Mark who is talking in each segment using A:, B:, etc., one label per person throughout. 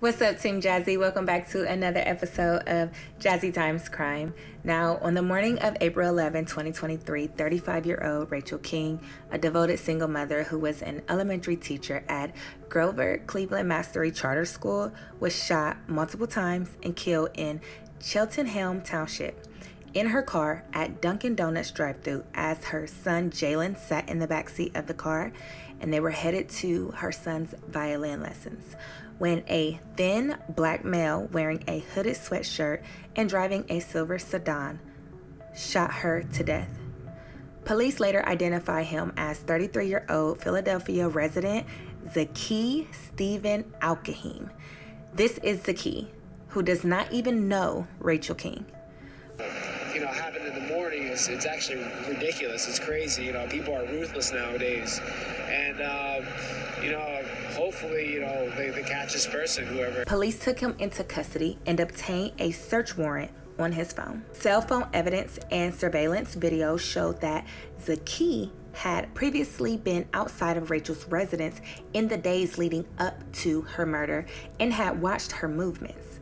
A: What's up, Team Jazzy? Welcome back to another episode of JazzyXCrime. Now, on the morning of April 11, 2023, 35-year-old Rachael King, a devoted single mother who was an elementary teacher at Groverd Cleveland Mastery Charter School, was shot multiple times and killed in Cheltenham Township in her car at Dunkin Donuts drive-thru as her son Jalen sat in the backseat of the car and they were headed to her son's violin lessons when a thin black male wearing a hooded sweatshirt and driving a silver sedan shot her to death. Police later identify him as 33-year-old Philadelphia resident Zakkee Steven Alhakim. This is Zakkee, who does not even know Rachael King.
B: Happened in the morning it's actually ridiculous. It's crazy. People are ruthless nowadays. And, hopefully, they catch this person, whoever.
A: Police took him into custody and obtained a search warrant on his phone. Cell phone evidence and surveillance video showed that Zakkee had previously been outside of Rachael's residence in the days leading up to her murder and had watched her movements.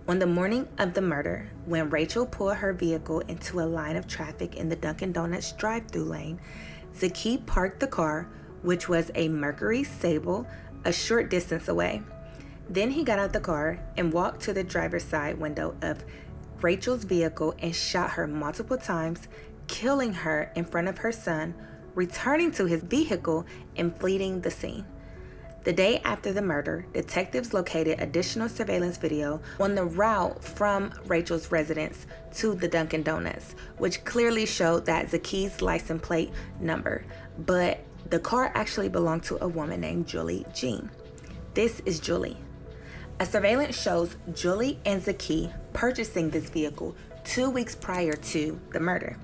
A: On the morning of the murder, when Rachael pulled her vehicle into a line of traffic in the Dunkin Donuts drive-thru lane, Zakkee parked the car, which was a Mercury Sable, a short distance away. Then he got out the car and walked to the driver's side window of Rachael's vehicle and shot her multiple times, killing her in front of her son, returning to his vehicle and fleeing the scene. The day after the murder, detectives located additional surveillance video on the route from Rachael's residence to the Dunkin Donuts, which clearly showed that Zakkee's license plate number, but the car actually belonged to a woman named Jullie Jean. This is Jullie. A surveillance shows Jullie and Zakkee purchasing this vehicle 2 weeks prior to the murder.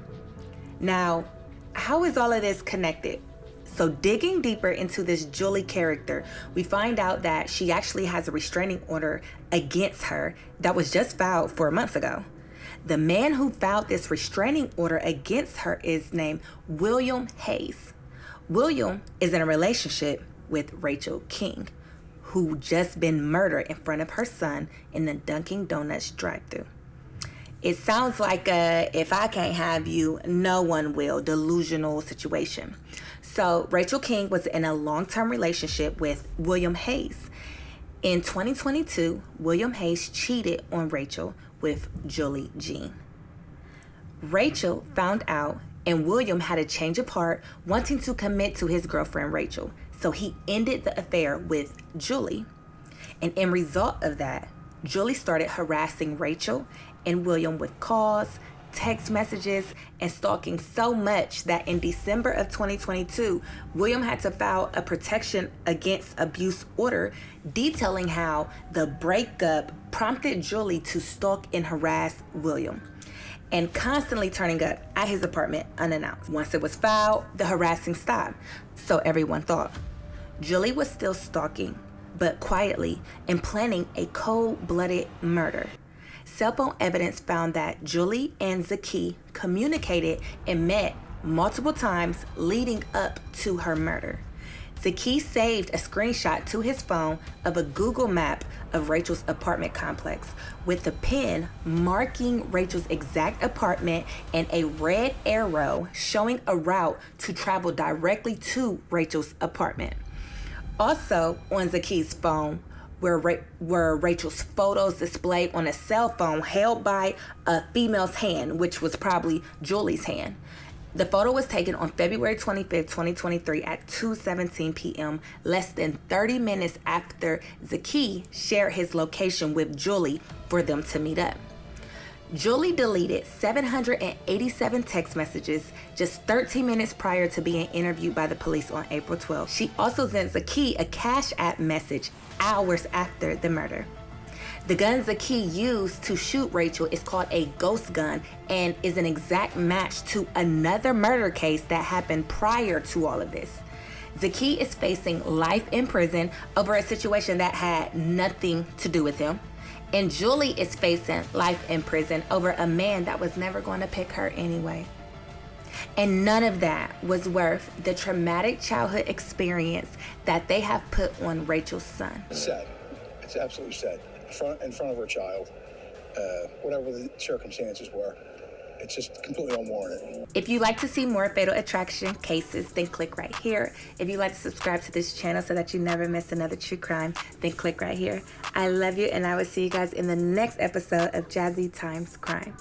A: Now, how is all of this connected? So digging deeper into this Jullie character, we find out that she actually has a restraining order against her that was just filed 4 months ago. The man who filed this restraining order against her is named William Hayes. William is in a relationship with Rachael King, who just been murdered in front of her son in the Dunkin Donuts drive-thru. It sounds like a if I can't have you, no one will delusional situation. So Rachael King was in a long-term relationship with William Hayes. In 2022, William Hayes cheated on Rachael with Jullie Jean. Rachel found out and William had a change of heart, wanting to commit to his girlfriend Rachael. So he ended the affair with Jullie. And in result of that, Jullie started harassing Rachael and William with calls, text messages, and stalking so much that in December of 2022, William had to file a protection against abuse order detailing how the breakup prompted Jullie to stalk and harass William and constantly turning up at his apartment unannounced. Once it was filed, the harassing stopped, so everyone thought. Jullie was still stalking, but quietly, and planning a cold-blooded murder. Cell phone evidence found that Jullie and Zakkee communicated and met multiple times leading up to her murder. Zakkee saved a screenshot to his phone of a Google map of Rachael's apartment complex with a pen marking Rachael's exact apartment and a red arrow showing a route to travel directly to Rachael's apartment. Also on Zakkee's phone were Rachael's photos displayed on a cell phone held by a female's hand, which was probably Jullie's hand. The photo was taken on February 25th, 2023 at 2:17 p.m., less than 30 minutes after Zakkee shared his location with Jullie for them to meet up. Jullie deleted 787 text messages just 13 minutes prior to being interviewed by the police on April 12th. She also sent Zakkee a Cash App message hours after the murder. The gun Zakkee used to shoot Rachael is called a ghost gun and is an exact match to another murder case that happened prior to all of this. Zakkee is facing life in prison over a situation that had nothing to do with him. And Jullie is facing life in prison over a man that was never going to pick her anyway. And none of that was worth the traumatic childhood experience that they have put on Rachael's son.
B: Sad.
C: It's absolutely sad. In front of her child, whatever the circumstances were. It's just completely unwarranted.
A: If you'd like to see more Fatal Attraction cases, then click right here. If you'd like to subscribe to this channel so that you never miss another true crime, then click right here. I love you, and I will see you guys in the next episode of Jazzy Times Crime.